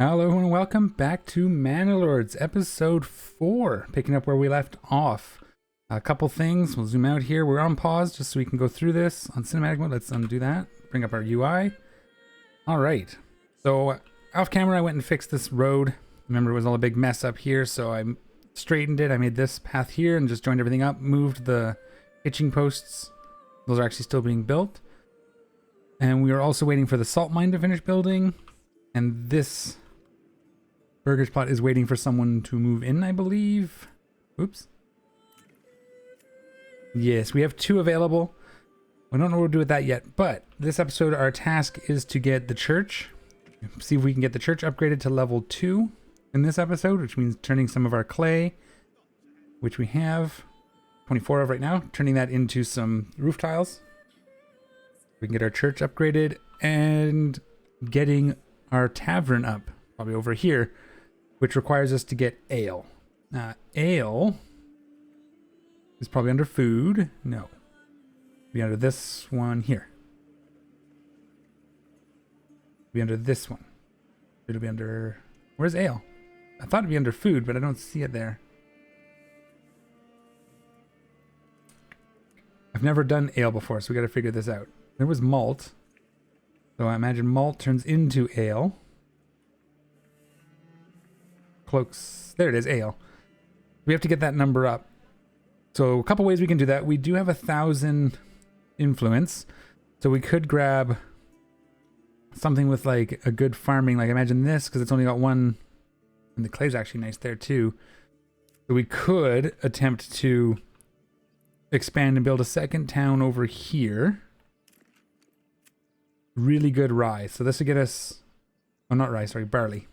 Hello and welcome back to Manor Lords, episode 4, picking up where we left off. A couple things, we'll zoom out here. We're on pause just so we can go through this on cinematic mode. Let's undo that, bring up our UI. All right, so off camera I went and fixed this road. Remember, it was all a big mess up here, so I straightened it. I made this path here and just joined everything up, moved the hitching posts. Those are actually still being built. And we are also waiting for the salt mine to finish building. And this burger's plot is waiting for someone to move in, I believe. Oops. Yes, we have 2 available. We don't know what to do with that yet, but this episode, our task is to get the church. See if we can get the church upgraded to level 2 in this episode, which means turning some of our clay, which we have 24 of right now, turning that into some roof tiles. We can get our church upgraded and getting our tavern up, probably over here, which requires us to get ale. Ale is probably under food. No. Be under this one here. Be under this one. It'll be under... Where's ale? I thought it'd be under food, but I don't see it there. I've never done ale before, so we gotta figure this out. There was malt. So I imagine malt turns into ale. Cloaks. There it is, ale. We have to get that number up. So a couple ways we can do that. We do have 1,000 influence. So we could grab something with like a good farming. Like imagine this, because it's only got 1. And the clay's actually nice there too. So we could attempt to expand and build a second town over here. Really good rye. So this would get us... Oh, not rye, sorry, barley.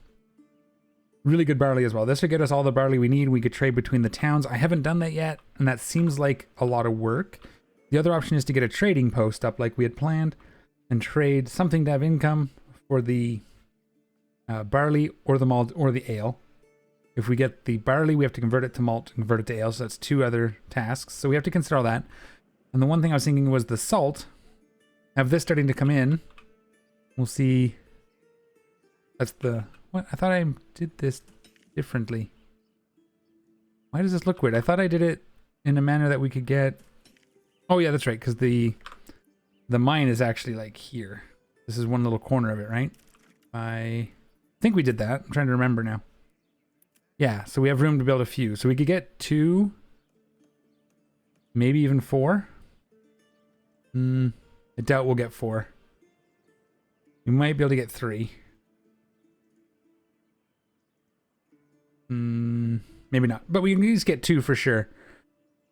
Really good barley as well. This would get us all the barley we need. We could trade between the towns. I haven't done that yet, and that seems like a lot of work. The other option is to get a trading post up like we had planned and trade something to have income for the barley or the malt or the ale. If we get the barley, we have to convert it to malt and convert it to ale, so that's 2 other tasks. So we have to consider all that. And the one thing I was thinking was the salt. Have this starting to come in. We'll see. That's the... What? I thought I did this differently. Why does this look weird? I thought I did it in a manner that we could get... Oh yeah, that's right, because the mine is actually like here. This is one little corner of it, right? I think we did that. I'm trying to remember now. Yeah, so we have room to build a few. So we could get 2, maybe even 4. I doubt we'll get 4. We might be able to get 3. Maybe not, but we can at least get 2 for sure.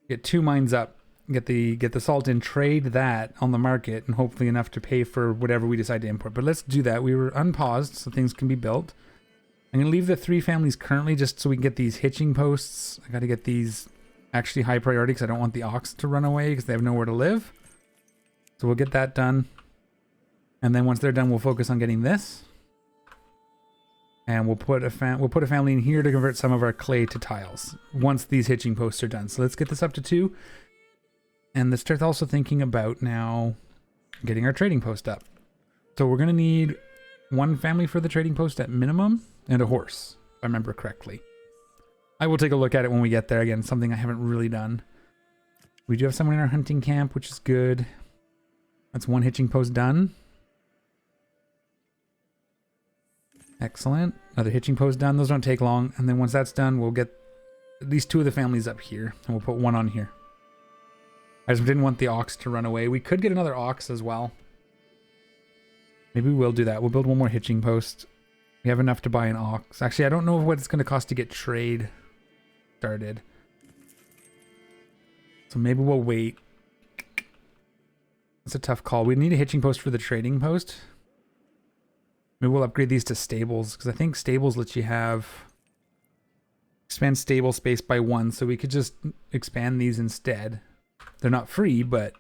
Get 2 mines up, get the salt in, trade that on the market, and hopefully enough to pay for whatever we decide to import. But let's do that. We were unpaused, so things can be built. I'm gonna leave the 3 families currently just so we can get these hitching posts. I gotta get these actually high priority because I don't want the ox to run away because they have nowhere to live. So we'll get that done. And then once they're done, we'll focus on getting this. And we'll put a family in here to convert some of our clay to tiles once these hitching posts are done. So let's get this up to 2. And let's start also thinking about now getting our trading post up. So we're going to need 1 family for the trading post at minimum and a horse, if I remember correctly. I will take a look at it when we get there. Again, something I haven't really done. We do have someone in our hunting camp, which is good. That's 1 hitching post done. Excellent. Another hitching post done. Those don't take long. And then once that's done, we'll get at least 2 of the families up here. And we'll put 1 on here. I just didn't want the ox to run away. We could get another ox as well. Maybe we will do that. We'll build 1 more hitching post. We have enough to buy an ox. Actually, I don't know what it's going to cost to get trade started. So maybe we'll wait. It's a tough call. We need a hitching post for the trading post. Maybe we'll upgrade these to stables, because I think stables let you expand stable space by 1, so we could just expand these instead. They're not free, but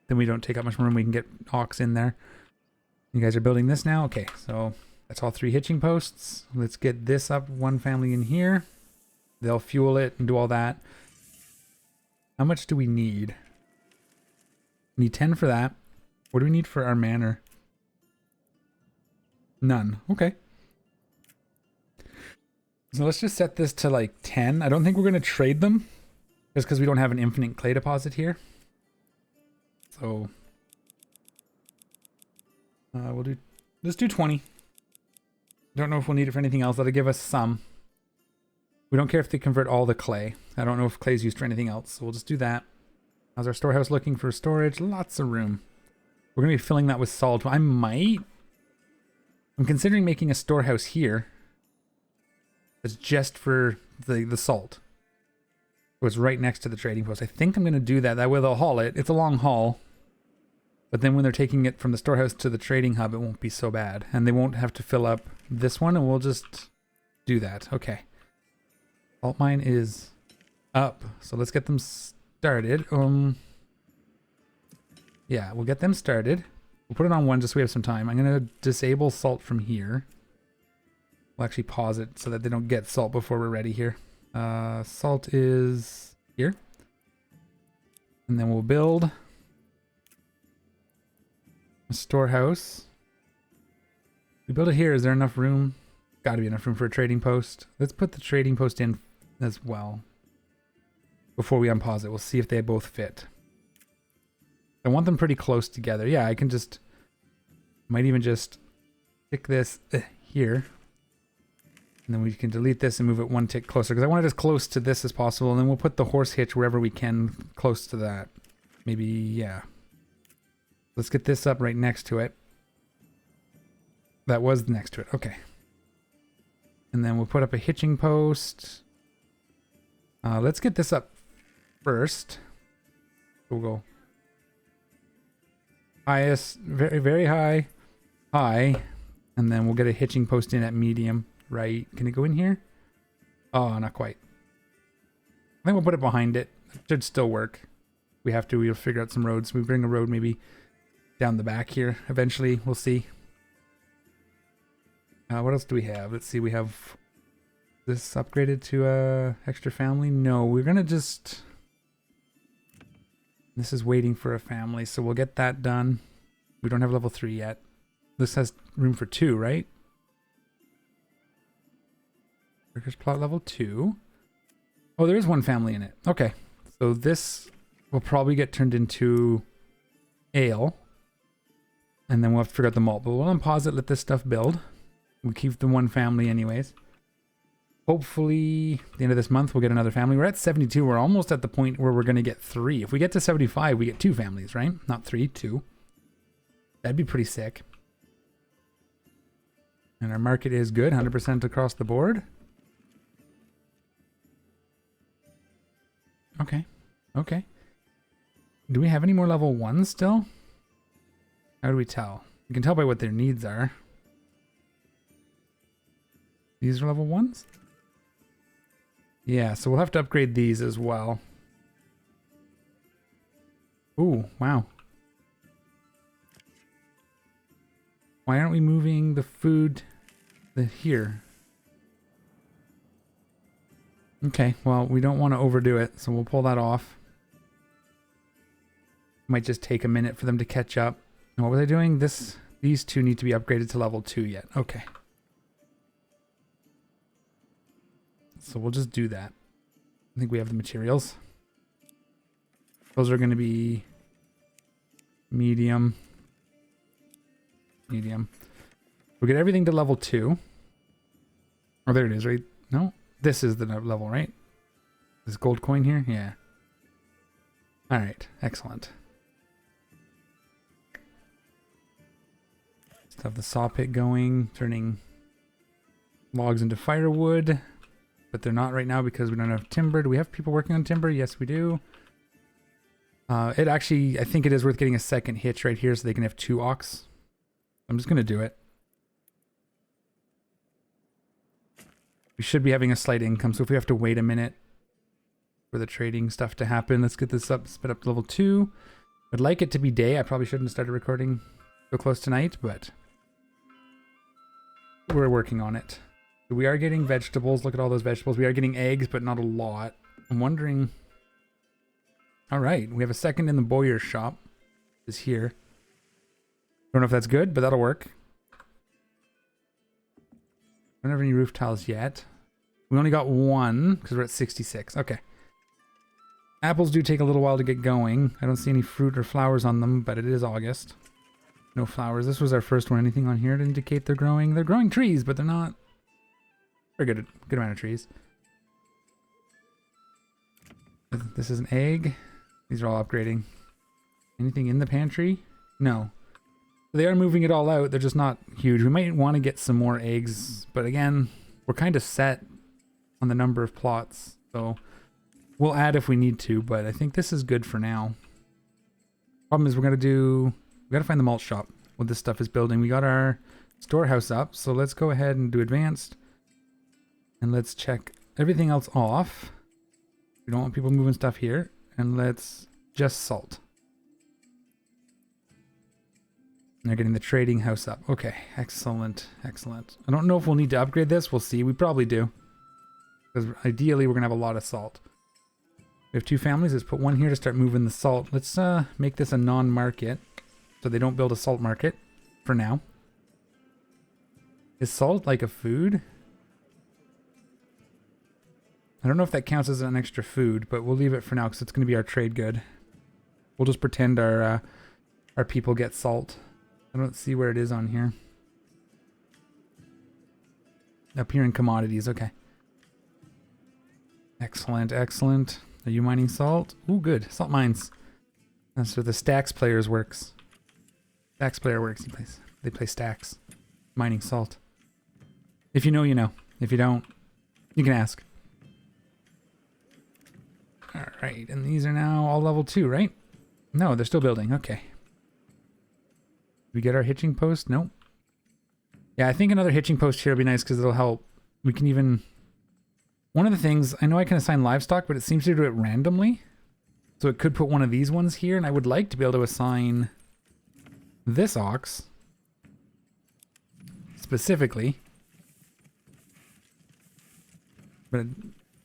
then we don't take up much room. We can get ox in there. You guys are building this now? Okay, so that's all 3 hitching posts. Let's get this up, 1 family in here. They'll fuel it and do all that. How much do we need? We need 10 for that. What do we need for our manor? None. Okay. So let's just set this to like 10. I don't think we're going to trade them just because we don't have an infinite clay deposit here. So let's do 20. Don't know if we'll need it for anything else. That'll give us some. We don't care if they convert all the clay. I don't know if clay's used for anything else, so we'll just do that. How's our storehouse looking for storage? Lots of room. We're going to be filling that with salt. I'm considering making a storehouse here. It's just for the salt. So it's right next to the trading post. I think I'm going to do that. That way they'll haul it. It's a long haul. But then when they're taking it from the storehouse to the trading hub, it won't be so bad. And they won't have to fill up this one, and we'll just do that. Okay. Salt mine is up. So let's get them started. Yeah, we'll get them started. We'll put it on 1 just so we have some time. I'm going to disable salt from here. We'll actually pause it so that they don't get salt before we're ready here. Salt is here. And then we'll build a storehouse. We build it here. Is there enough room? Got to be enough room for a trading post. Let's put the trading post in as well. Before we unpause it, we'll see if they both fit. I want them pretty close together. Yeah, I can just... Might even just stick this here. And then we can delete this and move it 1 tick closer. Because I want it as close to this as possible. And then we'll put the horse hitch wherever we can close to that. Maybe, yeah. Let's get this up right next to it. That was next to it. Okay. And then we'll put up a hitching post. Let's get this up first. We'll go highest, very, very high, high. And then we'll get a hitching post in at medium, right? Can it go in here? Oh, not quite. I think we'll put it behind it. It should still work. We have to, we'll figure out some roads. We bring a road maybe down the back here. Eventually, we'll see. What else do we have? Let's see, we have this upgraded to extra family. No, we're gonna just... This is waiting for a family, so we'll get that done. We don't have level 3 yet. This has room for 2, right? Workers plot level 2. Oh, there is 1 family in it. Okay, so this will probably get turned into ale. And then we'll have to figure out the malt. But we'll unpause it, let this stuff build. We'll keep the 1 family anyways. Hopefully, at the end of this month, we'll get another family. We're at 72. We're almost at the point where we're going to get 3. If we get to 75, we get 2 families, right? Not 3, 2. That'd be pretty sick. And our market is good, 100% across the board. Okay. Okay. Do we have any more level 1s still? How do we tell? You can tell by what their needs are. These are level 1s? Yeah, so we'll have to upgrade these as well. Ooh, wow. Why aren't we moving the food here? Okay, well, we don't want to overdo it, so we'll pull that off. Might just take a minute for them to catch up. And what was I doing? These 2 need to be upgraded to level 2 yet. Okay. So we'll just do that. I think we have the materials. Those are going to be medium. Medium. We'll get everything to level 2. Oh, there it is, right? No? This is the level, right? This gold coin here? Yeah. Alright, excellent. Let's have the saw pit going, turning logs into firewood. But they're not right now because we don't have timber. Do we have people working on timber? Yes, we do. It actually, I think it is worth getting a second hitch right here so they can have 2 ox. I'm just going to do it. We should be having a slight income, so if we have to wait a minute for the trading stuff to happen, let's get this up, spit up to level 2. I'd like it to be day. I probably shouldn't have started recording so close tonight, but we're working on it. We are getting vegetables. Look at all those vegetables. We are getting eggs, but not a lot. I'm wondering... Alright, we have a second in the Bowyer shop. Is here. Don't know if that's good, but that'll work. Don't have any roof tiles yet. We only got one because we're at 66. Okay. Apples do take a little while to get going. I don't see any fruit or flowers on them, but it is August. No flowers. This was our first one. Anything on here to indicate they're growing? They're growing trees, but they're not very good amount of trees. This is an egg. These are all upgrading. Anything in the pantry? No. They are moving it all out. They're just not huge. We might want to get some more eggs, but again, we're kind of set on the number of plots, so we'll add if we need to, but I think this is good for now. Problem is we gotta find the malt shop what this stuff is building. We got our storehouse up, so let's go ahead and do advanced. And let's check everything else off. We don't want people moving stuff here. And let's just salt. They're getting the trading house up. Okay, excellent, excellent. I don't know if we'll need to upgrade this. We'll see. We probably do. Because ideally we're going to have a lot of salt. We have two families. Let's put one here to start moving the salt. Let's make this a non-market. So they don't build a salt market for now. Is salt like a food? I don't know if that counts as an extra food, but we'll leave it for now because it's going to be our trade good. We'll just pretend our people get salt. I don't see where it is on here. Up here in commodities, okay. Excellent, excellent. Are you mining salt? Ooh, good. Salt mines. That's where the stacks players works. Stacks player works. They play stacks. Mining salt. If you know, you know. If you don't, you can ask. Alright, and these are now all level 2, right? No, they're still building. Okay. We get our hitching post? Nope. Yeah, I think another hitching post here would be nice because it'll help. We can even... One of the things, I know I can assign livestock, but it seems to do it randomly. So it could put one of these ones here, and I would like to be able to assign this ox specifically. But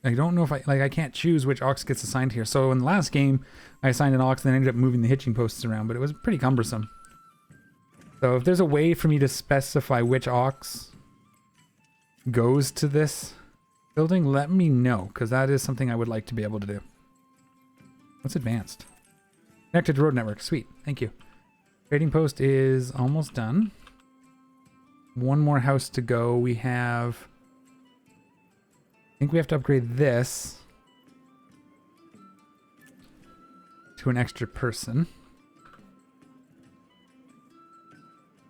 I don't know if I can't choose which ox gets assigned here. So in the last game, I assigned an ox and then ended up moving the hitching posts around, but it was pretty cumbersome. So if there's a way for me to specify which ox goes to this building, let me know, because that is something I would like to be able to do. What's advanced? Connected road network. Sweet. Thank you. Trading post is almost done. One more house to go. We have... I think we have to upgrade this to an extra person.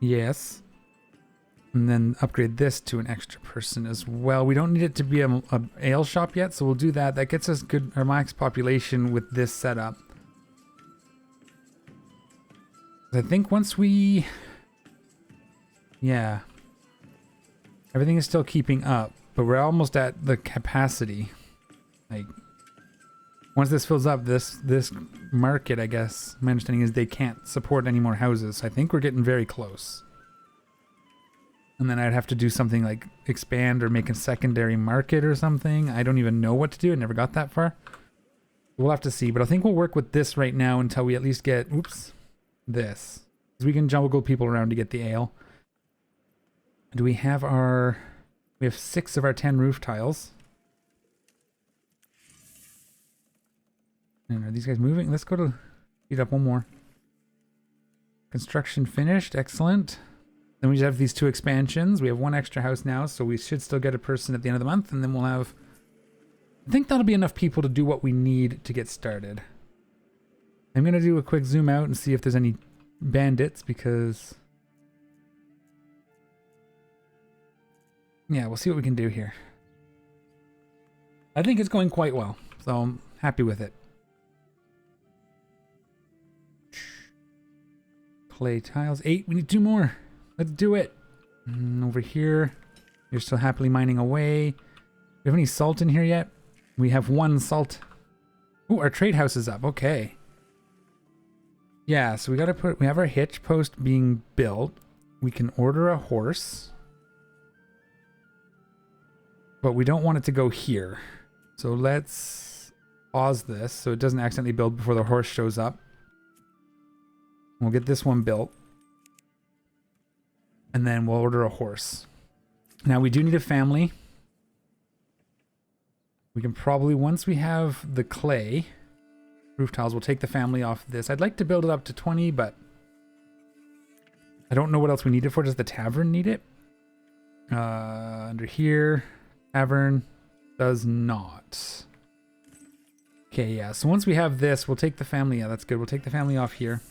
Yes. And then upgrade this to an extra person as well. We don't need it to be a ale shop yet, so we'll do that. That gets us good our max population with this setup. I think once we... Yeah. Everything is still keeping up, but we're almost at the capacity. Like, once this fills up, this market, I guess, my understanding is they can't support any more houses. I think we're getting very close. And then I'd have to do something like expand or make a secondary market or something. I don't even know what to do. I never got that far. We'll have to see, but I think we'll work with this right now until we at least get, oops, this. Because we can juggle people around to get the ale. Do we have our... We have 6 of our 10 roof tiles. And are these guys moving? Let's go to... Speed up one more. Construction finished. Excellent. Then we just have these 2 expansions. We have 1 extra house now, so we should still get a person at the end of the month, and then we'll have... I think that'll be enough people to do what we need to get started. I'm going to do a quick zoom out and see if there's any bandits, because... Yeah, we'll see what we can do here. I think it's going quite well, so I'm happy with it. Clay tiles. 8. We need 2 more. Let's do it. Over here, you're still happily mining away. Do we have any salt in here yet? We have 1 salt. Ooh, our trade house is up. Okay. Yeah, so we have our hitch post being built. We can order a horse. But we don't want it to go here. So let's pause this so it doesn't accidentally build before the horse shows up. We'll get this one built. And then we'll order a horse. Now we do need a family. We can probably, once we have the clay roof tiles, we'll take the family off this. I'd like to build it up to 20, but I don't know what else we need it for. Does the tavern need it? Under here, tavern does not. Okay, yeah. So once we have this, we'll take the family. Yeah, that's good. We'll take the family off here.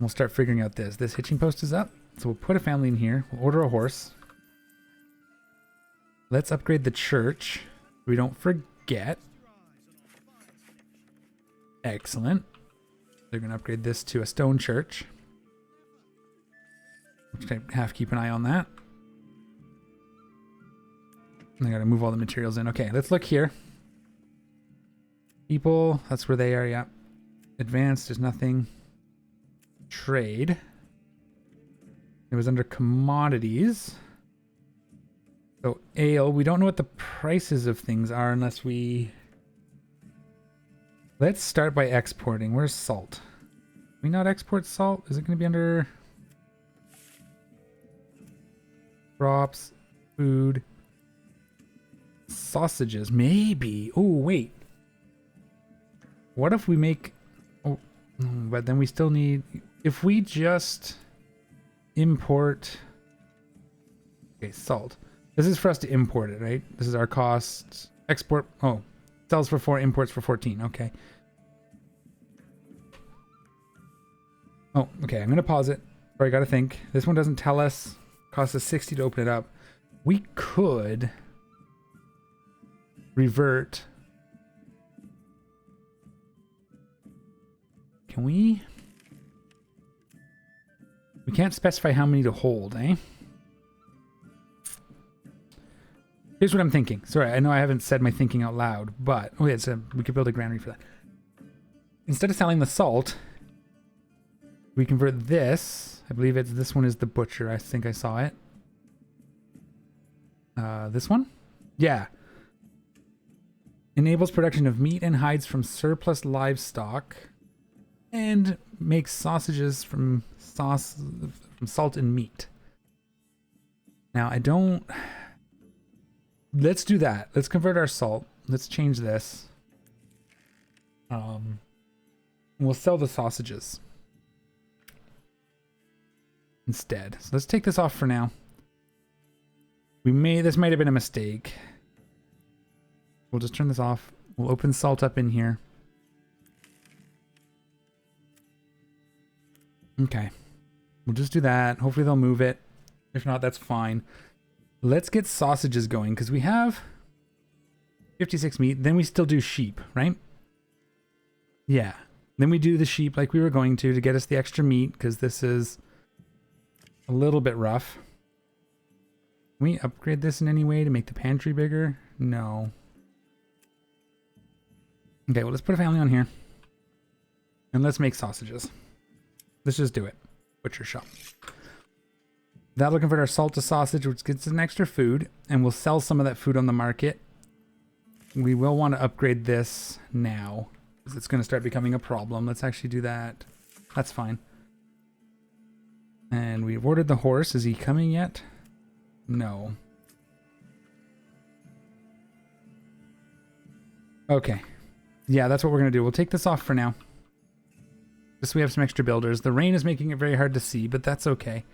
We'll start figuring out this. This hitching post is up. So we'll put a family in here. We'll order a horse. Let's upgrade the church. We don't forget. Excellent. They're going to upgrade this to a stone church. Which I have to keep an eye on that. I got to move all the materials in. Okay, let's look here. People, that's where they are, yeah. Advanced, there's nothing. Trade. It was under commodities. So ale, we don't know what the prices of things are unless we... Let's start by exporting. Where's salt? Can we not export salt? Is it going to be under... Crops, food, sausages, maybe. Oh, wait. What if we make... Oh, but then we still need... If we just import... Okay, salt. This is for us to import it, right? This is our cost. Export... Oh, sells for 4, imports for 14. Okay. Oh, okay. I'm going to pause it. Or I got to think. This one doesn't tell us. Costs us 60 to open it up. We could revert. Can we? We can't specify how many to hold, eh? Here's what I'm thinking. Sorry, I know I haven't said my thinking out loud, but oh yeah, we could build a granary for that. Instead of selling the salt, we convert this. I believe it's this one is the butcher. I think I saw it. This one? Yeah. Enables production of meat and hides from surplus livestock and makes sausages from salt and meat. Now, I don't... Let's do that. Let's convert our salt. Let's change this. We'll sell the sausages instead. So let's take this off for now. This might have been a mistake. We'll just turn this off. We'll open salt up in here. Okay. We'll just do that. Hopefully they'll move it. If not, that's fine. Let's get sausages going because we have 56 meat. Then we still do sheep, right? Yeah. Then we do the sheep like we were going to get us the extra meat because this is a little bit rough. Can we upgrade this in any way to make the pantry bigger? No. Okay, well, let's put a family on here. And let's make sausages. Let's just do it. Butcher shop. That'll convert our salt to sausage, which gets us an extra food. And we'll sell some of that food on the market. We will want to upgrade this now, because it's going to start becoming a problem. Let's actually do that. That's fine. And we've ordered the horse. Is he coming yet? No. Okay. Yeah, that's what we're going to do. We'll take this off for now. Just so we have some extra builders. The rain is making it very hard to see, but that's okay.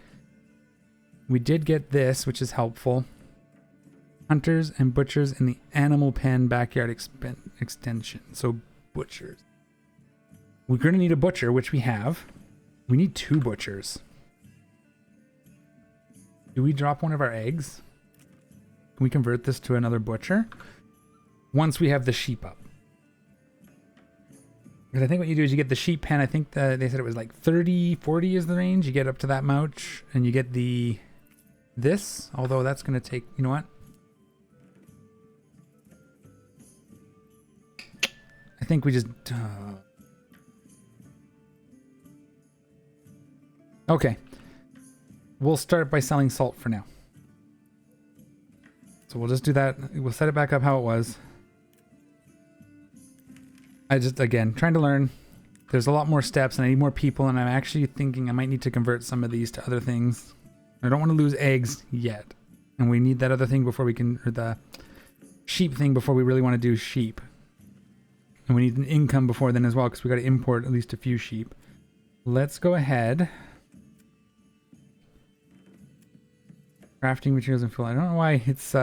We did get this, which is helpful. Hunters and butchers in the animal pen backyard extension. So, butchers. We're going to need a butcher, which we have. We need 2 butchers. Do we drop one of our eggs? Can we convert this to another butcher? Once we have the sheep up. Because I think what you do is you get the sheep pen. I think they said it was like 30, 40 is the range. You get up to that much. And you get this. Although that's going to take... You know what? I think we just... Okay. We'll start by selling salt for now. So we'll just do that. We'll set it back up how it was. I just, again, trying to learn. There's a lot more steps and I need more people, and I'm actually thinking I might need to convert some of these to other things. I don't want to lose eggs yet. And we need that other thing before we can, or the sheep thing before we really want to do sheep. And we need an income before then as well, because we got to import at least a few sheep. Let's go ahead. Crafting materials and fuel. I don't know why it's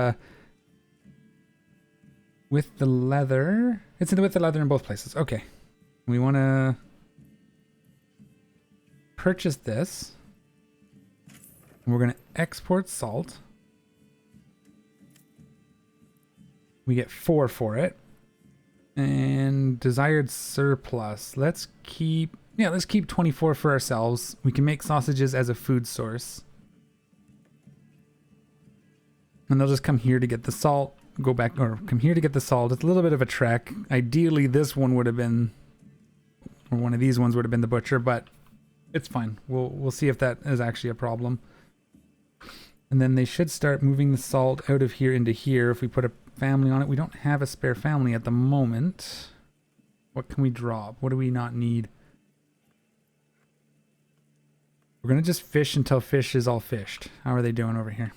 with the leather. It's with the leather in both places. Okay. We want to purchase this. And we're going to export salt. We get 4 for it. And desired surplus. Let's keep 24 for ourselves. We can make sausages as a food source. And they'll just come here to get the salt, go back, or come here to get the salt. It's a little bit of a trek. Ideally, this one would have been, or one of these ones would have been the butcher, but it's fine. We'll see if that is actually a problem. And then they should start moving the salt out of here into here if we put a family on it. We don't have a spare family at the moment. What can we drop? What do we not need? We're going to just fish until fish is all fished. How are they doing over here?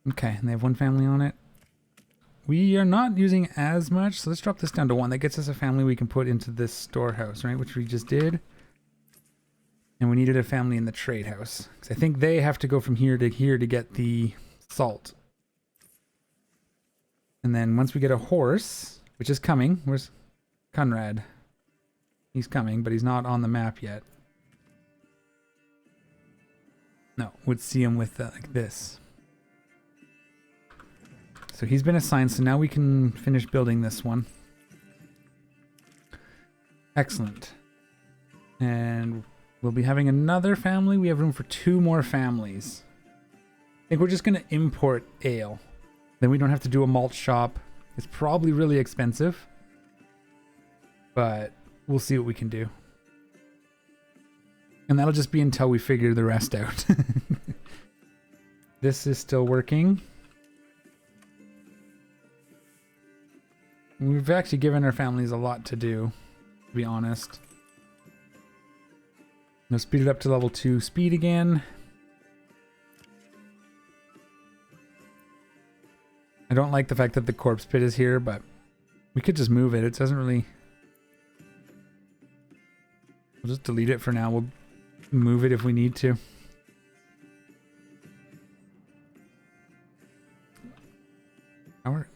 Okay, and they have 1 family on it. We are not using as much, so let's drop this down to 1. That gets us a family we can put into this storehouse, right? Which we just did. And we needed a family in the trade house, because I think they have to go from here to get the salt. And then once we get a horse, which is coming, where's Conrad? He's coming, but he's not on the map yet. No, would see him with like this. So he's been assigned, so now we can finish building this one. Excellent. And we'll be having another family. We have room for 2 more families. I think we're just going to import ale. Then we don't have to do a malt shop. It's probably really expensive. But we'll see what we can do. And that'll just be until we figure the rest out. This is still working. We've actually given our families a lot to do, to be honest. Now speed it up to level 2 speed again. I don't like the fact that the corpse pit is here, but we could just move it. It doesn't really... We'll just delete it for now. We'll move it if we need to.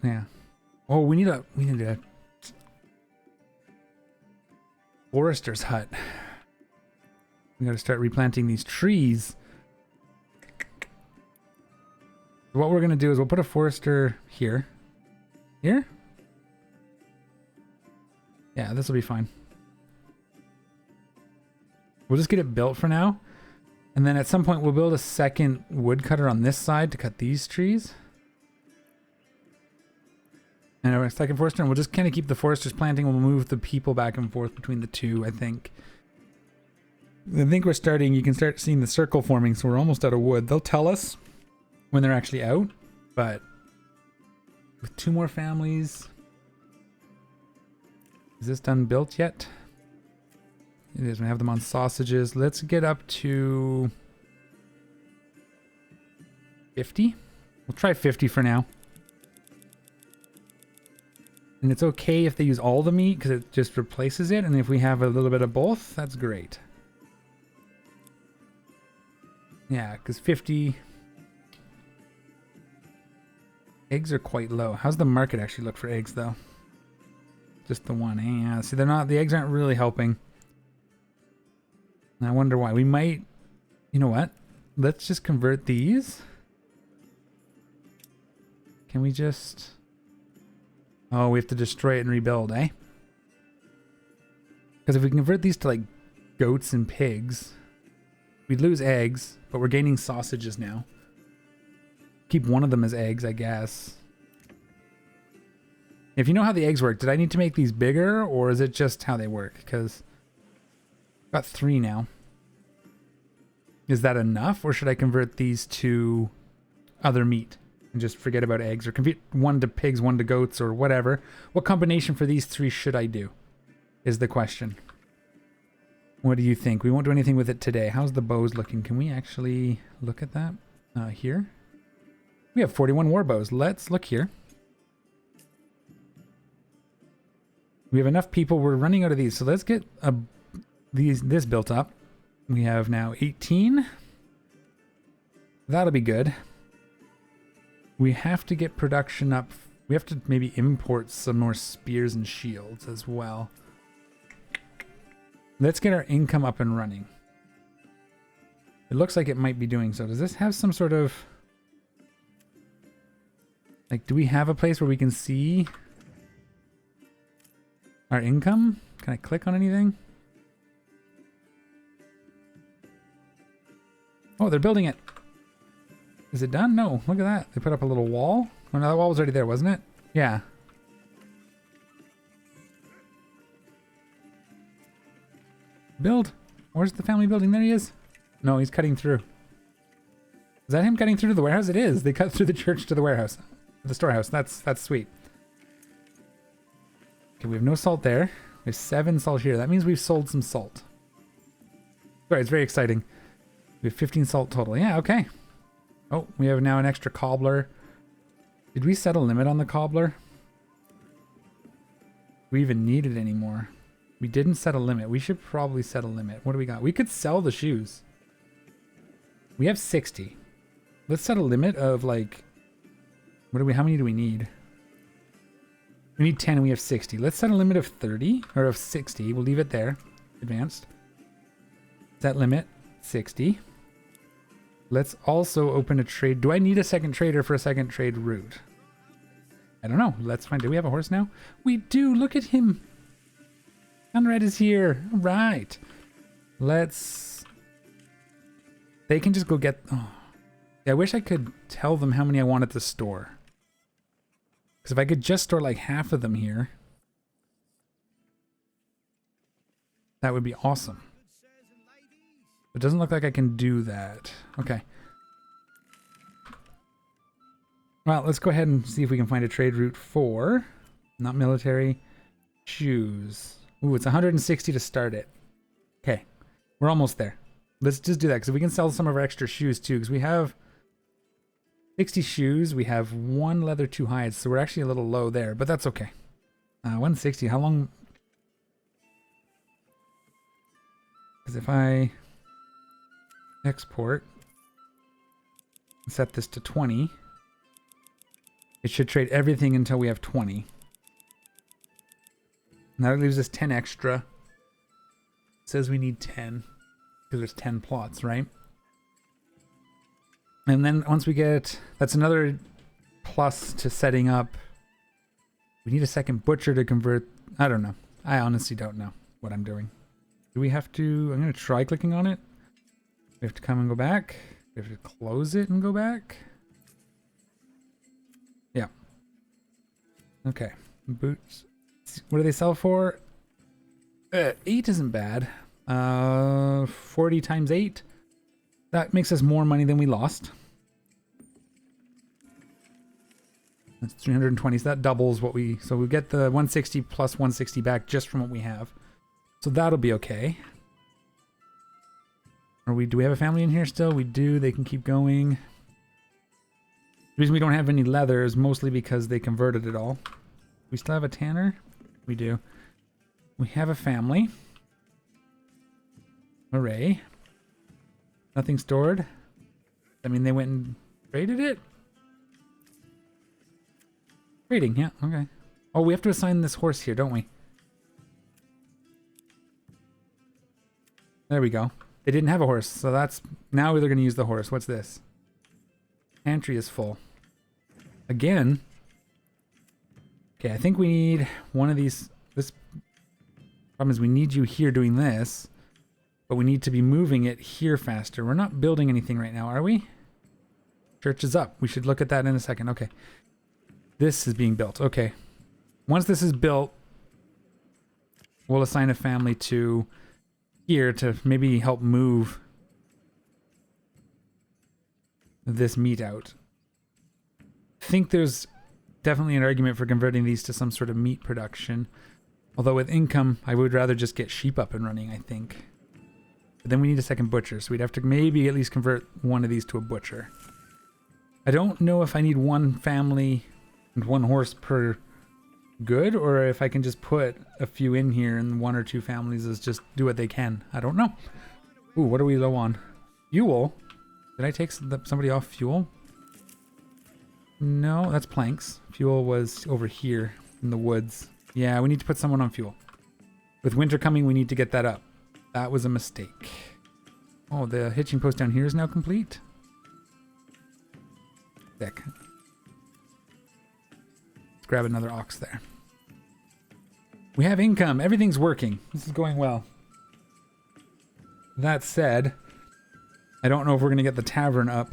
Yeah. Oh, we need a forester's hut. We gotta start replanting these trees. What we're gonna do is we'll put a forester here. Here? Yeah, this will be fine. We'll just get it built for now. And then at some point we'll build a second woodcutter on this side to cut these trees. And our second forester, and we'll just kind of keep the foresters planting. We'll move the people back and forth between the two, I think. I think we're starting, you can start seeing the circle forming, so we're almost out of wood. They'll tell us when they're actually out, but with 2 more families. Is this done built yet? It is. We have them on sausages. Let's get up to 50. We'll try 50 for now. And it's okay if they use all the meat because it just replaces it. And if we have a little bit of both, that's great. Yeah, because 50 eggs are quite low. How's the market actually look for eggs though? Just the one. Yeah, see, they're not, the eggs aren't really helping. And I wonder why. We might, you know what? Let's just convert these. Can we just... Oh, we have to destroy it and rebuild, eh? Because if we convert these to like goats and pigs, we'd lose eggs, but we're gaining sausages now. Keep one of them as eggs, I guess. If you know how the eggs work, did I need to make these bigger, or is it just how they work? Because I've got 3 now. Is that enough, or should I convert these to other meat and just forget about eggs, or convert 1 to pigs, 1 to goats, or whatever? What combination for these 3 should I do is the question. What do you think? We won't do anything with it today. How's the bows looking? Can we actually look at that here? We have 41 war bows. Let's look here. We have enough people. We're running out of these. So let's get this built up. We have now 18. That'll be good. We have to get production up. We have to maybe import some more spears and shields as well. Let's get our income up and running. It looks like it might be doing so. Does this have some sort of... like, do we have a place where we can see our income? Can I click on anything? Oh, they're building it. Is it done? No, look at that. They put up a little wall. Oh, no, that wall was already there, wasn't it? Yeah. Build. Where's the family building? There he is. No, he's cutting through. Is that him cutting through to the warehouse? It is. They cut through the church to the warehouse. The storehouse. That's sweet. Okay, we have no salt there. We have 7 salt here. That means we've sold some salt. Sorry, it's very exciting. We have 15 salt total. Yeah, okay. Oh, we have now an extra cobbler. Did we set a limit on the cobbler? Do we even need it anymore? We didn't set a limit. We should probably set a limit. What do we got? We could sell the shoes. We have 60. Let's set a limit of like... how many do we need? We need 10 and we have 60. Let's set a limit of 30 or of 60. We'll leave it there. Advanced. Set limit 60. Let's also open a trade. Do I need a second trader for a second trade route? I don't know. Let's find. Do we have a horse now? We do. Look at him. Conrad is here. All right. Let's... they can just go get... oh. Yeah, I wish I could tell them how many I want at the store. Because if I could just store like half of them here, that would be awesome. It doesn't look like I can do that. Okay. Well, let's go ahead and see if we can find a trade route for... not military. Shoes. Ooh, it's 160 to start it. Okay. We're almost there. Let's just do that, because if we can sell some of our extra shoes too, because we have 60 shoes, we have 1 leather, 2 hides, so we're actually a little low there, but that's okay. 160, how long... because if I export, set this to 20, it should trade everything until we have 20. Now that leaves us 10 extra. It says we need 10, because there's 10 plots, right? And then once we get... that's another plus to setting up. We need a second butcher to convert... I don't know. I honestly don't know what I'm doing. Do we have to... I'm going to try clicking on it. We have to come and go back. We have to close it and go back. Yeah. Okay. Boots. What do they sell for? 8 isn't bad. 40 times 8. That makes us more money than we lost. That's 320. So that doubles what we... so we get the 160 plus 160 back just from what we have. So that'll be okay. Do we have a family in here still? We do. They can keep going. The reason we don't have any leather is mostly because they converted it all. We still have a tanner? We do. We have a family. Hooray. Nothing stored. I mean, they went and traded it? Trading, yeah, okay. Oh, we have to assign this horse here, don't we? There we go. They didn't have a horse, so that's... now they're going to use the horse. What's this? Pantry is full. Again. Okay, I think we need one of these... this problem is we need you here doing this, but we need to be moving it here faster. We're not building anything right now, are we? Church is up. We should look at that in a second. Okay. This is being built. Okay. Once this is built, we'll assign a family to here to maybe help move this meat out. I think there's definitely an argument for converting these to some sort of meat production. Although with income, I would rather just get sheep up and running, I think. But then we need a second butcher, so we'd have to maybe at least convert one of these to a butcher. I don't know if I need one family and one horse per good, or if I can just put a few in here and one or two families is just do what they can. I don't know. Ooh, what are we low on? Fuel? Did I take somebody off fuel? No, that's planks. Fuel was over here in the woods. Yeah, we need to put someone on fuel. With winter coming, we need to get that up. That was a mistake. Oh, the hitching post down here is now complete. Sick. Let's grab another ox there. We have income. Everything's working. This is going well. That said, I don't know if we're going to get the tavern up.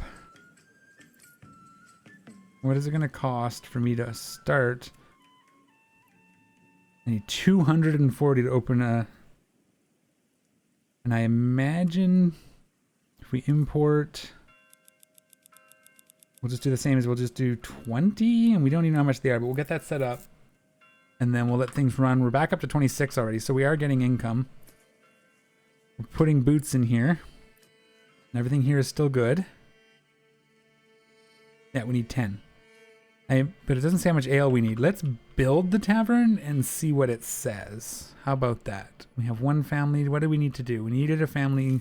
What is it going to cost for me to start? I need 240 to open a... And I imagine if we import... We'll just do the same as we'll just do 20, and we don't even know how much they are, but we'll get that set up. And then we'll let things run. We're back up to 26 already, so we are getting income. We're putting boots in here. And everything here is still good. Yeah, we need 10. But it doesn't say how much ale we need. Let's build the tavern and see what it says. How about that? We have one family. What do we need to do? We needed a family.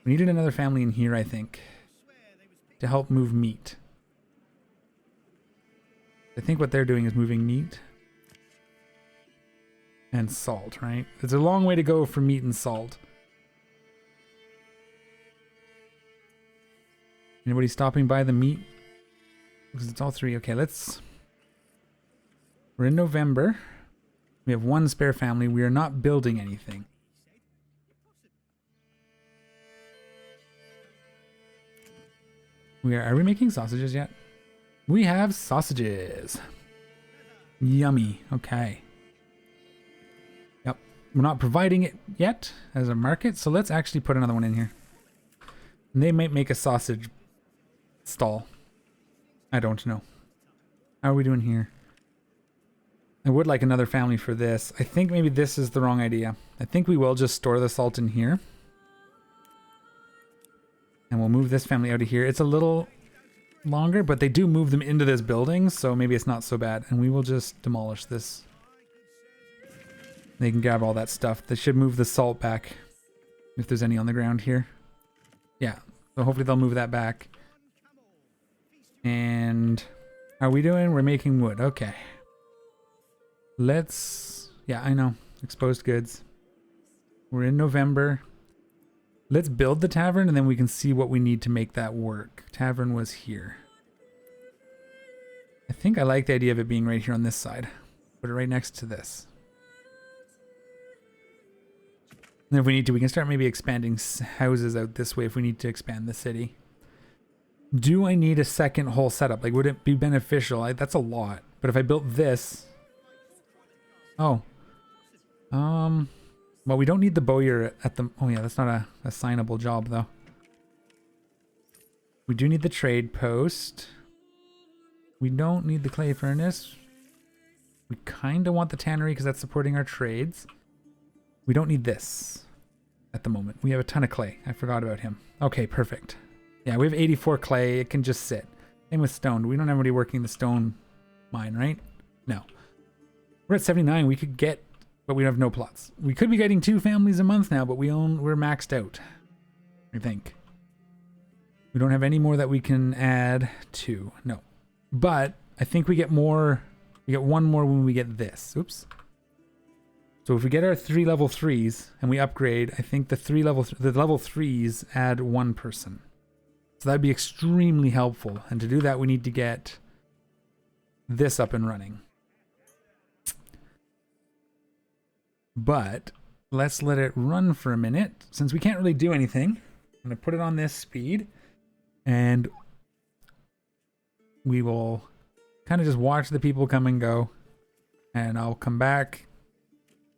We needed another family in here, I think, to help move meat. I think what they're doing is moving meat and salt, right? It's a long way to go for meat and salt. Anybody stopping by the meat? Because it's all three. Okay, we're in November. We have one spare family. We are not building anything. Are we making sausages yet? We have sausages. Yummy. Okay. Yep. We're not providing it yet as a market, so let's actually put another one in here. And they might make a sausage stall. I don't know. How are we doing here? I would like another family for this. I think maybe this is the wrong idea. I think we will just store the salt in here. And we'll move this family out of here. It's a little longer, but they do move them into this building, so maybe it's not so bad. And we will just demolish this. They can grab all that stuff. They should move the salt back if there's any on the ground here. Yeah, so hopefully they'll move that back. And how are we doing? We're making wood. Okay. Yeah, I know. Exposed goods. We're in November. Let's build the tavern and then we can see what we need to make that work. Tavern was here. I think I like the idea of it being right here on this side. Put it right next to this. And if we need to, we can start maybe expanding houses out this way if we need to expand the city. Do I need a second whole setup? Like, would it be beneficial? That's a lot. But if I built this... Oh. Well, we don't need the bowyer at the... Oh, yeah, that's not a assignable job, though. We do need the trade post. We don't need the clay furnace. We kind of want the tannery because that's supporting our trades. We don't need this at the moment. We have a ton of clay. I forgot about him. Okay, perfect. Yeah, we have 84 clay. It can just sit. Same with stone. We don't have anybody working the stone mine, right? No. We're at 79. We could get, but we have no plots. We could be getting 2 families a month now, but we're maxed out, I think. We don't have any more that we can add to. No. But I think we get more. We get one more when we get this. Oops. So if we get our 3 level 3s and we upgrade, I think the level 3s add 1 person. So that'd be extremely helpful. And to do that, we need to get this up and running. But let's let it run for a minute. Since we can't really do anything, I'm going to put it on this speed. And we will kind of just watch the people come and go. And I'll come back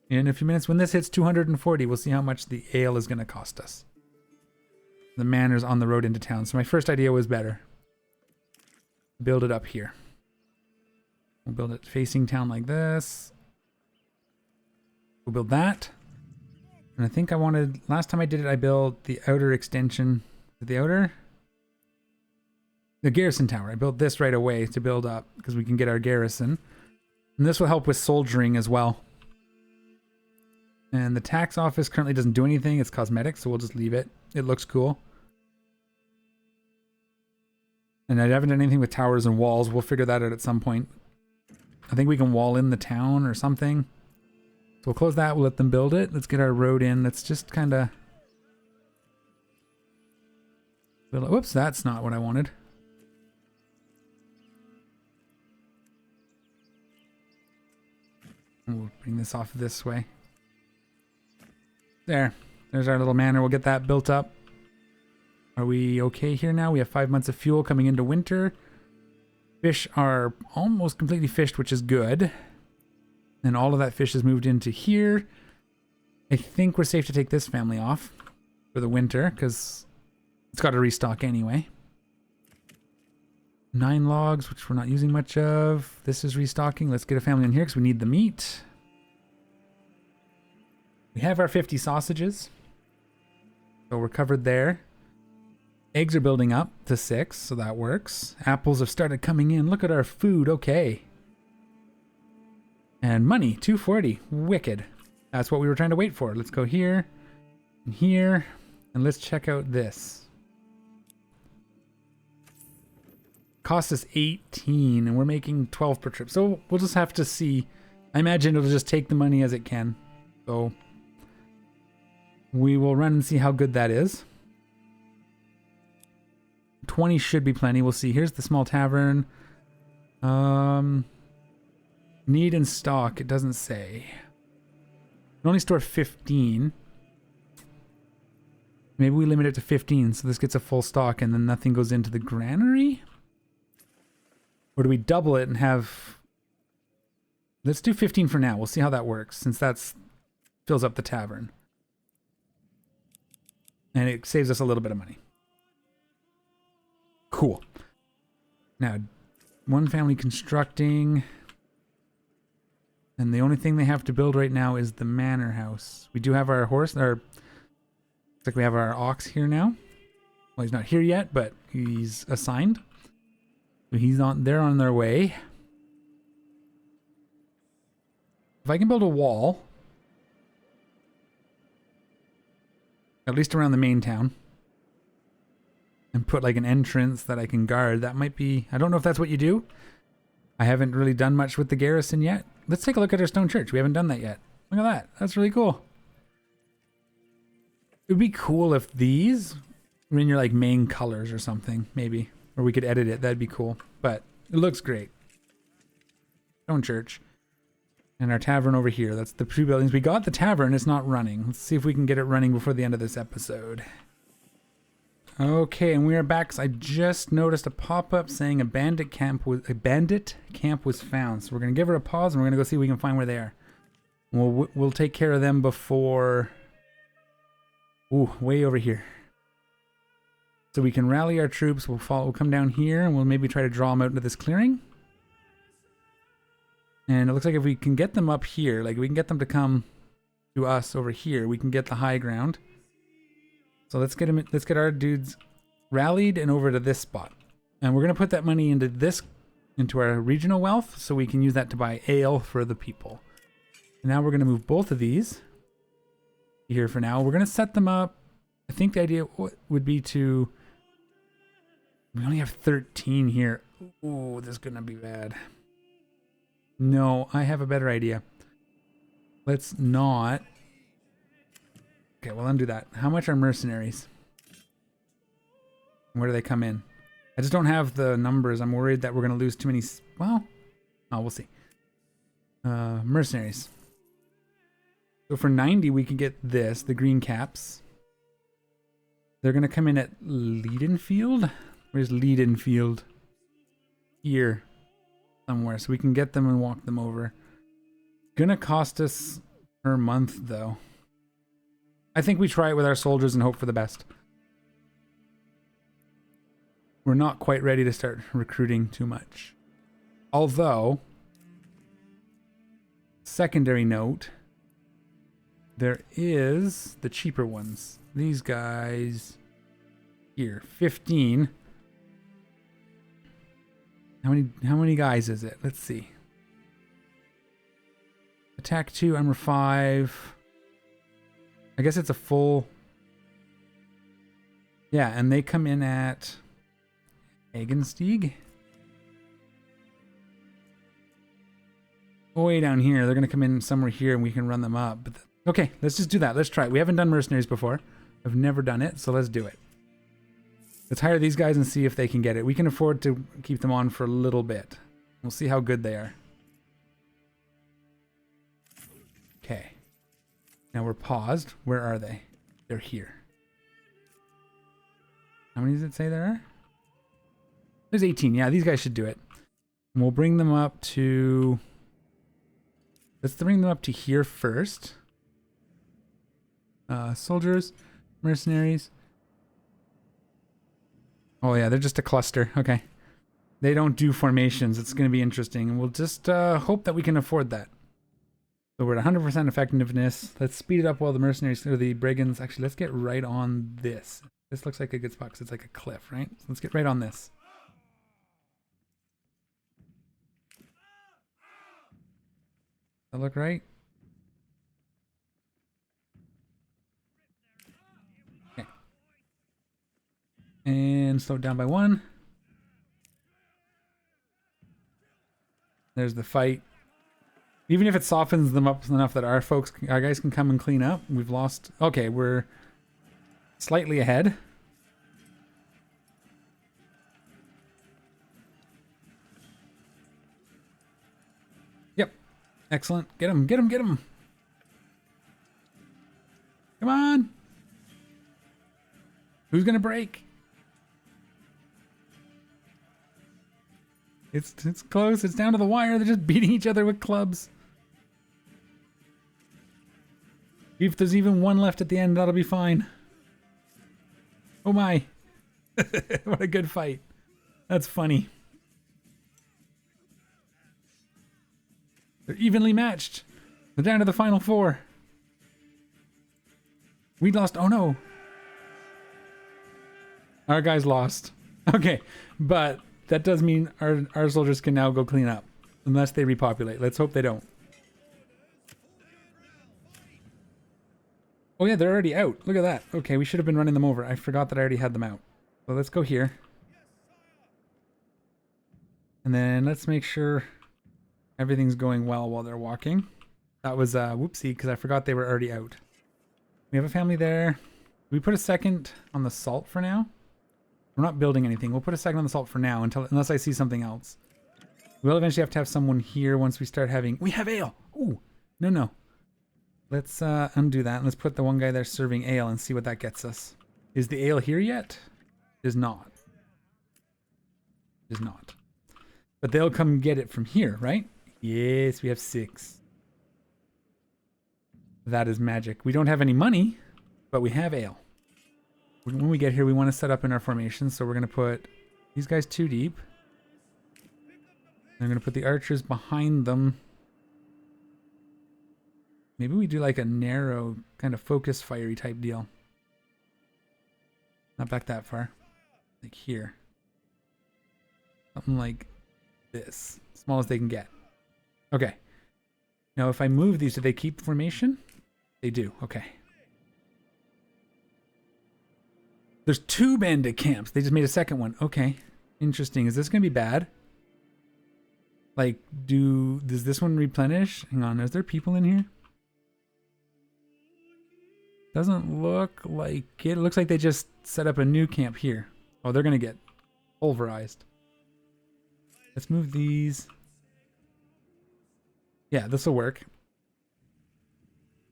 in a few minutes. When this hits 240, we'll see how much the ale is going to cost us. The manor's on the road into town. So my first idea was better. Build it up here. We'll build it facing town like this. We'll build that. And I think I wanted... Last time I did it, I built the outer extension. The outer? the garrison tower. I built this right away to build up because we can get our garrison. And this will help with soldiering as well. And the tax office currently doesn't do anything. It's cosmetic, so we'll just leave it. It looks cool. And I haven't done anything with towers and walls. We'll figure that out at some point. I think we can wall in the town or something. So we'll close that. We'll let them build it. Let's get our road in. Let's just kind of... Whoops, that's not what I wanted. We'll bring this off this way. There's our little manor. We'll get that built up. Are we okay here now? We have 5 months of fuel coming into winter. Fish are almost completely fished, which is good. And all of that fish has moved into here. I think we're safe to take this family off for the winter because it's got to restock anyway. 9 logs, which we're not using much of. This is restocking. Let's get a family in here because we need the meat. We have our 50 sausages. So we're covered there. Eggs are building up to 6, so that works. Apples have started coming in. Look at our food. Okay. And money, 240. Wicked. That's what we were trying to wait for. Let's go here and here. And let's check out this. Cost us 18 and we're making 12 per trip. So we'll just have to see. I imagine it'll just take the money as it can. So we will run and see how good that is. 20 should be plenty. We'll see. Here's the small tavern. Need and stock. It doesn't say. We only store 15. Maybe we limit it to 15 so this gets a full stock and then nothing goes into the granary? Or do we double it and have... Let's do 15 for now. We'll see how that works since that's fills up the tavern. And it saves us a little bit of money. Cool. Now, one family constructing. And the only thing they have to build right now is the manor house. We do have our horse, or looks like we have our ox here now. Well, he's not here yet, but he's assigned. So they're on their way. If I can build a wall, at least around the main town, and put like an entrance that I can guard, that might be... I don't know if that's what you do. I haven't really done much with the garrison yet. Let's take a look at our stone church. We haven't done that yet. Look at that. That's really cool. It would be cool if these were in your like main colors or something, maybe. Or we could edit it. That'd be cool. But it looks great. Stone church. And our tavern over here. That's the two buildings. We got the tavern. It's not running. Let's see if we can get it running before the end of this episode. Okay, and we are back. So I just noticed a pop-up saying a bandit camp was found. So we're gonna give it a pause and we're gonna go see if we can find where they are. We'll take care of them before. Ooh, way over here. So we can rally our troops. We'll come down here and we'll maybe try to draw them out into this clearing. And it looks like if we can get them up here, like we can get them to come to us over here, we can get the high ground. So let's get our dudes rallied and over to this spot. And we're going to put that money into our regional wealth so we can use that to buy ale for the people. And now we're going to move both of these here for now. We're going to set them up. I think the idea would be to... We only have 13 here. Ooh, this is going to be bad. No, I have a better idea. Let's not... Okay, we'll undo that. How much are mercenaries? Where do they come in? I just don't have the numbers. I'm worried that we're going to lose too many... Well, oh, we'll see. Mercenaries. So for 90, we can get this, the green caps. They're going to come in at Leadenfield. Where's Leadenfield? Here. Somewhere. So we can get them and walk them over. Gonna cost us per month, though. I think we try it with our soldiers and hope for the best. We're not quite ready to start recruiting too much. Although, secondary note, there is the cheaper ones. These guys here, 15. How many guys is it? Let's see. Attack 2, armor 5. I guess it's a full. Yeah, and they come in at Egenstieg. Way down here. They're going to come in somewhere here and we can run them up. But okay, let's just do that. Let's try it. We haven't done mercenaries before. I've never done it, so let's do it. Let's hire these guys and see if they can get it. We can afford to keep them on for a little bit. We'll see how good they are. Okay. Now we're paused. Where are they? They're here. How many does it say there are? There's 18. Yeah, these guys should do it. And we'll bring them up to... Let's bring them up to here first. Soldiers, mercenaries. Oh yeah, they're just a cluster. Okay. They don't do formations. It's going to be interesting. And we'll just hope that we can afford that. So we're at 100% effectiveness. Let's speed it up while the mercenaries or the brigands. Actually, let's get right on this. This looks like a good spot because it's like a cliff, right? So let's get right on this. That look right? Okay. And slow it down by 1. There's the fight. Even if it softens them up enough that our guys can come and clean up. We've lost. Okay, we're slightly ahead. Yep. Excellent. Get him, get him, get him. Come on. Who's going to break? It's close. It's down to the wire. They're just beating each other with clubs. If there's even one left at the end, that'll be fine. Oh my. What a good fight. That's funny. They're evenly matched. They're down to the final 4. We lost. Oh no. Our guys lost. Okay, but that does mean our soldiers can now go clean up. Unless they repopulate. Let's hope they don't. Oh yeah, they're already out. Look at that. Okay, we should have been running them over. I forgot that I already had them out. So let's go here. And then let's make sure everything's going well while they're walking. That was whoopsie because I forgot they were already out. We have a family there. We put a second on the salt for now. We're not building anything. We'll put a second on the salt for now unless I see something else. We'll eventually have to have someone here once we start having... We have ale! Ooh! No. Let's undo that. And let's put the one guy there serving ale and see what that gets us. Is the ale here yet? It is not. It is not. But they'll come get it from here, right? Yes, we have 6. That is magic. We don't have any money, but we have ale. When we get here, we want to set up in our formation, so we're going to put these guys 2 deep. I'm going to put the archers behind them. Maybe we do like a narrow, kind of focus fiery type deal. Not back that far. Like here. Something like this. Small as they can get. Okay. Now if I move these, do they keep formation? They do. Okay. There's 2 bandit camps. They just made a second one. Okay. Interesting. Is this going to be bad? Like, does this one replenish? Hang on. Is there people in here? Doesn't look like it. It looks like they just set up a new camp here. Oh, they're going to get pulverized. Let's move these. Yeah, this will work.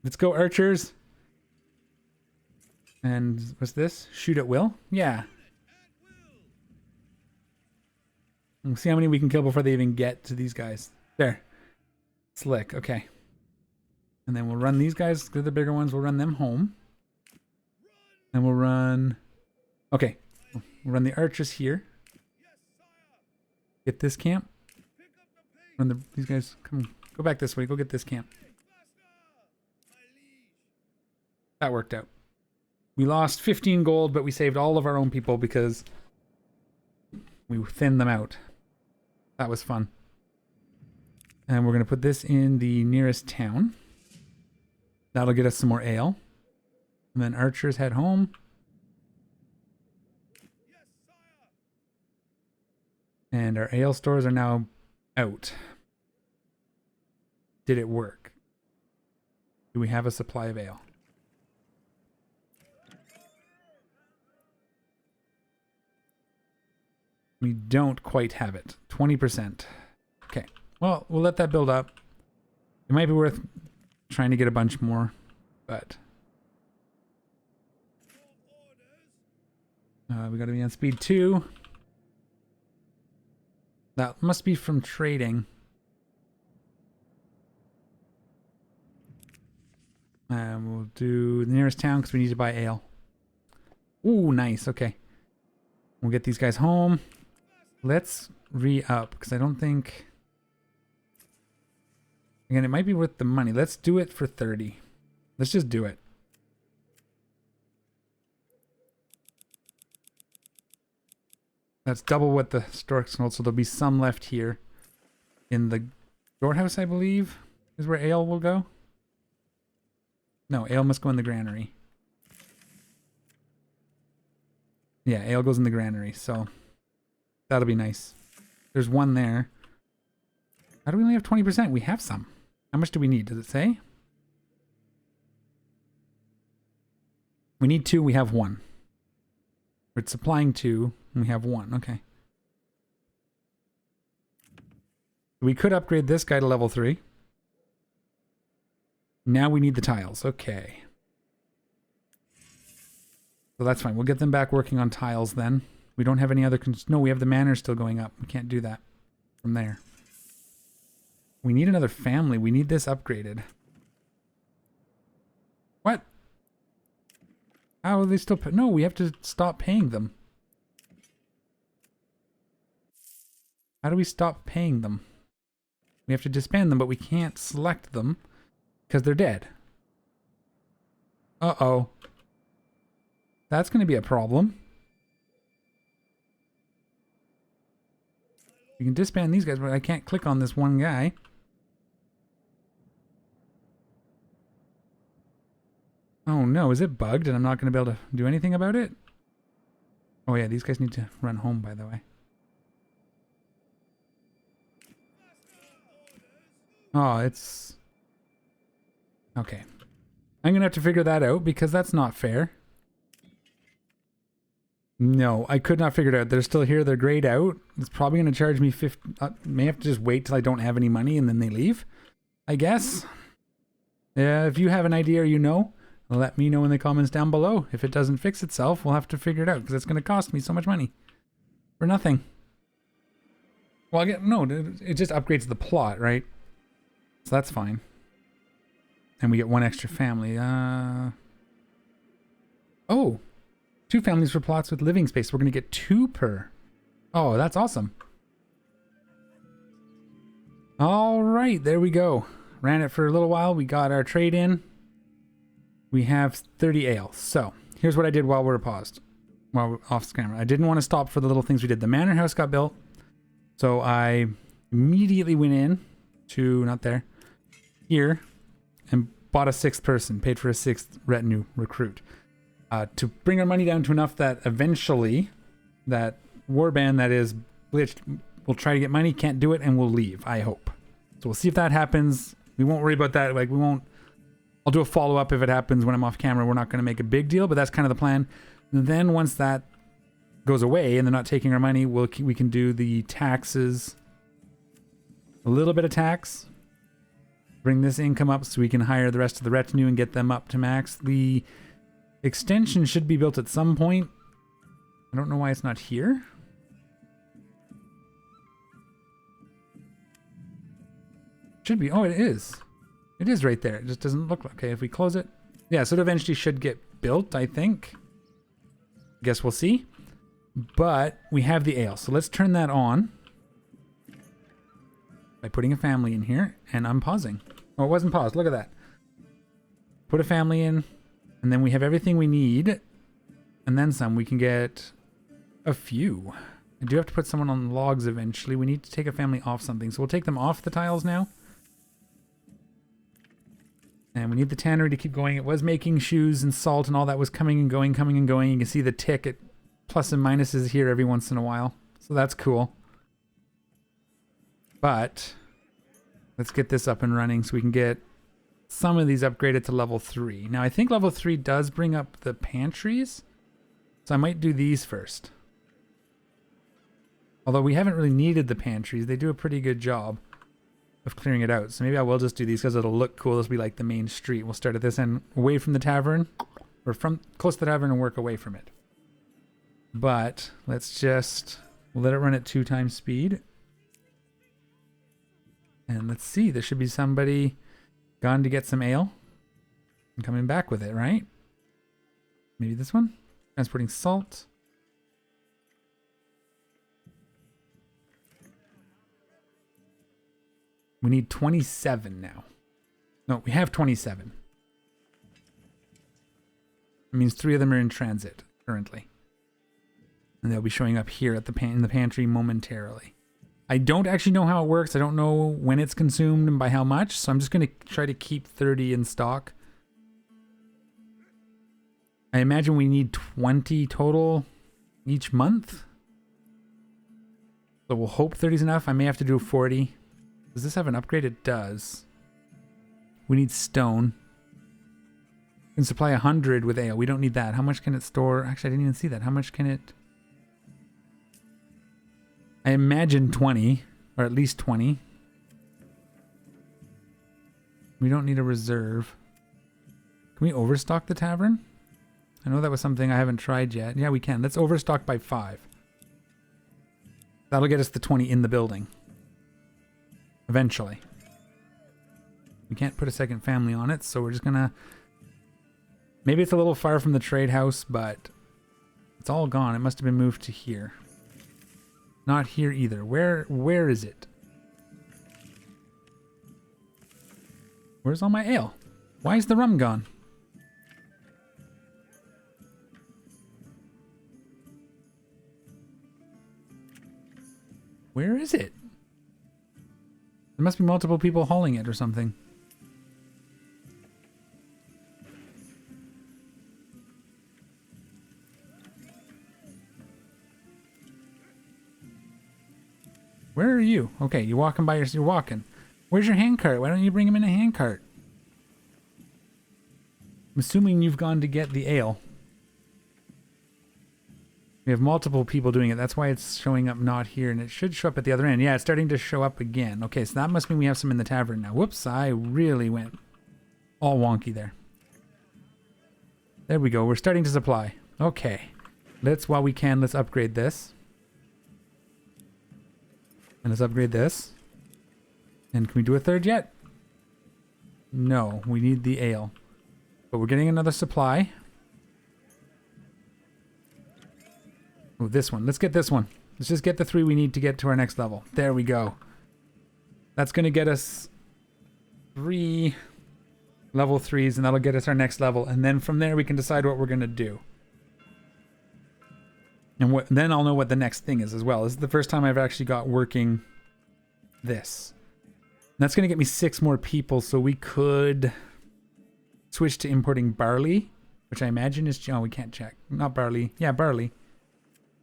Let's go, archers. And what's this? Shoot at will? Yeah. We'll see how many we can kill before they even get to these guys. There. Slick. Okay. And then we'll run these guys. They're the bigger ones. We'll run them home. And we'll run... Okay. We'll run the archers here. Get this camp. Run these guys. Come on. Go back this way. Go get this camp. That worked out. We lost 15 gold, but we saved all of our own people because we thinned them out. That was fun. And we're going to put this in the nearest town. That'll get us some more ale. And then archers head home. And our ale stores are now out. Did it work? Do we have a supply of ale? We don't quite have it. 20%. Okay. Well, we'll let that build up. It might be worth trying to get a bunch more, but... we gotta be on speed 2. That must be from trading. We'll do the nearest town because we need to buy ale. Ooh, nice. Okay. We'll get these guys home. Let's re-up because I don't think... Again, it might be worth the money. Let's do it for 30. Let's just do it. That's double what the store sold, so there'll be some left here. In the storehouse, I believe, is where ale will go. No, ale must go in the granary. Yeah, ale goes in the granary, so that'll be nice. There's one there. How do we only have 20%? We have some. How much do we need? Does it say? We need 2, we have 1. We're supplying 2, and we have 1. Okay. We could upgrade this guy to level 3. Now we need the tiles. Okay. So that's fine. We'll get them back working on tiles then. We don't have any other... No, we have the manor still going up. We can't do that from there. We need another family. We need this upgraded. What? How are they still... No, we have to stop paying them. How do we stop paying them? We have to disband them, but we can't select them because they're dead. Uh-oh. That's going to be a problem. We can disband these guys, but I can't click on this one guy. Oh no, is it bugged and I'm not going to be able to do anything about it? Oh yeah, these guys need to run home, by the way. Oh, it's... Okay. I'm going to have to figure that out because that's not fair. No, I could not figure it out. They're still here. They're grayed out. It's probably going to charge me 50... may have to just wait till I don't have any money and then they leave, I guess. Yeah, if you have an idea or you know, let me know in the comments down below. If it doesn't fix itself, we'll have to figure it out because it's going to cost me so much money. For nothing. Well, no, it just upgrades the plot, right? So that's fine. And we get 1 extra family. Oh! 2 families for plots with living space. We're going to get 2 per. Oh, that's awesome. All right, there we go. Ran it for a little while. We got our trade in. We have 30 ale. So here's what I did while we were paused. While we're off camera. I didn't want to stop for the little things we did. The manor house got built. So I immediately went in to, not there, here, and bought a 6th person. Paid for a 6th retinue recruit. To bring our money down to enough that eventually that warband that is glitched will try to get money, can't do it, and we'll leave, I hope. So we'll see if that happens. We won't worry about that. Like, we won't... I'll do a follow-up if it happens when I'm off camera. We're not going to make a big deal, but that's kind of the plan. And then once that goes away and they're not taking our money, we can do the taxes. A little bit of tax. Bring this income up so we can hire the rest of the retinue and get them up to max. The extension should be built at some point. I don't know why it's not here. Should be. Oh, it is. It is right there. It just doesn't look like... Okay, if we close it... Yeah, so it eventually should get built, I think. Guess we'll see. But we have the ale, so let's turn that on. By putting a family in here, and I'm pausing. Oh, it wasn't paused. Look at that. Put a family in, and then we have everything we need. And then some. We can get a few. I do have to put someone on logs eventually. We need to take a family off something. So we'll take them off the tiles now. And we need the tannery to keep going. It was making shoes and salt and all that was coming and going, coming and going. You can see the tick at plus and minuses here every once in a while. So that's cool. But let's get this up and running so we can get some of these upgraded to level 3. Now I think level 3 does bring up the pantries. So I might do these first. Although we haven't really needed the pantries. They do a pretty good job of clearing it out. So maybe I will just do these because it'll look cool. This will be like the main street. We'll start at this end away from the tavern. Or from close to the tavern and work away from it. But let's just let it run at 2 times speed. And let's see. There should be somebody gone to get some ale. And coming back with it, right? Maybe this one? Transporting salt. We need 27 now. No, we have 27. It means 3 of them are in transit currently. And they'll be showing up here at in the pantry momentarily. I don't actually know how it works. I don't know when it's consumed and by how much. So I'm just going to try to keep 30 in stock. I imagine we need 20 total each month. So we'll hope 30 is enough. I may have to do 40. Does this have an upgrade? It does. We need stone. We can supply 100 with ale. We don't need that. How much can it store? Actually, I didn't even see that. How much can it... I imagine 20. Or at least 20. We don't need a reserve. Can we overstock the tavern? I know that was something I haven't tried yet. Yeah, we can. Let's overstock by 5. That'll get us the 20 in the building. Eventually. We can't put a second family on it, so we're just gonna... Maybe it's a little far from the trade house, but it's all gone. It must have been moved to here. Not here either. Where is it? Where's all my ale? Why is the rum gone? Where is it? There must be multiple people hauling it or something. Where are you? Okay, you're walking by yourself. You're walking. Where's your handcart? Why don't you bring him in a handcart? I'm assuming you've gone to get the ale. We have multiple people doing it. That's why it's showing up not here, and it should show up at the other end. Yeah, it's starting to show up again. Okay, so that must mean we have some in the tavern now. Whoops, I really went all wonky there. There we go. We're starting to supply. Okay. While we can, let's upgrade this. And let's upgrade this. And can we do a third yet? No, we need the ale. But we're getting another supply. Oh, this one. Let's get this one. Let's just get the 3 we need to get to our next level. There we go. That's going to get us 3 level 3s, and that'll get us our next level. And then from there, we can decide what we're going to do. And then I'll know what the next thing is as well. This is the first time I've actually got working this. And that's going to get me 6 more people, so we could switch to importing barley, which I imagine is... Oh, we can't check. Not barley. Yeah, barley.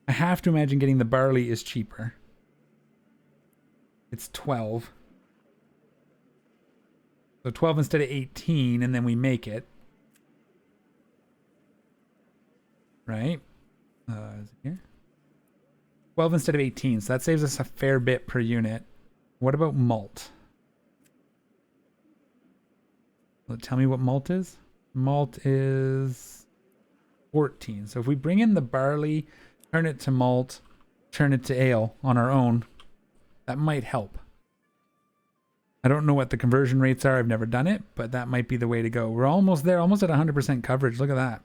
I have to imagine getting the barley is cheaper. It's 12. So 12 instead of 18, and then we make it. Right? Is it here? 12 instead of 18, so that saves us a fair bit per unit. What about malt? Will it tell me what malt is? Malt is 14. So if we bring in the barley, turn it to malt, turn it to ale on our own, that might help. I don't know what the conversion rates are. I've never done it, but that might be the way to go. We're almost there, almost at 100% coverage. Look at that.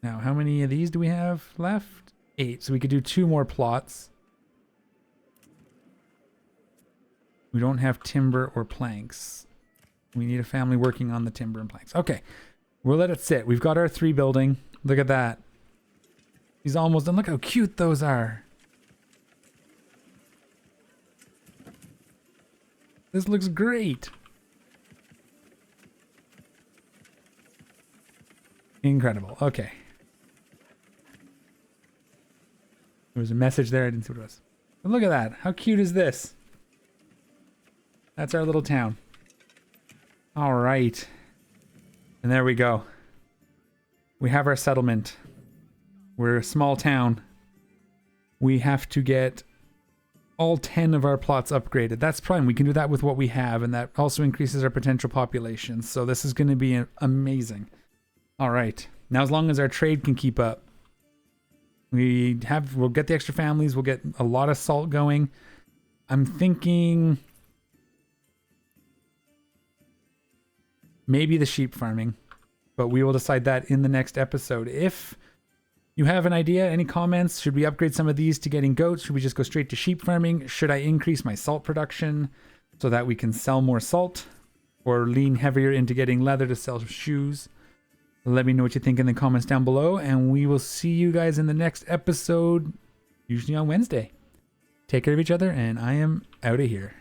Now, how many of these do we have left? 8. So we could do 2 more plots. We don't have timber or planks. We need a family working on the timber and planks. Okay. We'll let it sit. We've got our 3 building. Look at that. He's almost done. Look how cute those are. This looks great. Incredible. Okay. There was a message there. I didn't see what it was. But look at that. How cute is this? That's our little town. All right. And there we go. We have our settlement. We're a small town. We have to get all 10 of our plots upgraded. That's fine. We can do that with what we have, and that also increases our potential population. So this is going to be amazing. All right. Now, as long as our trade can keep up, we'll get the extra families. We'll get a lot of salt going. I'm thinking maybe the sheep farming, but we will decide that in the next episode. If you have an idea, any comments? Should we upgrade some of these to getting goats? Should we just go straight to sheep farming? Should I increase my salt production so that we can sell more salt, or lean heavier into getting leather to sell shoes? Let me know what you think in the comments down below, and we will see you guys in the next episode, usually on Wednesday. Take care of each other, and I am out of here.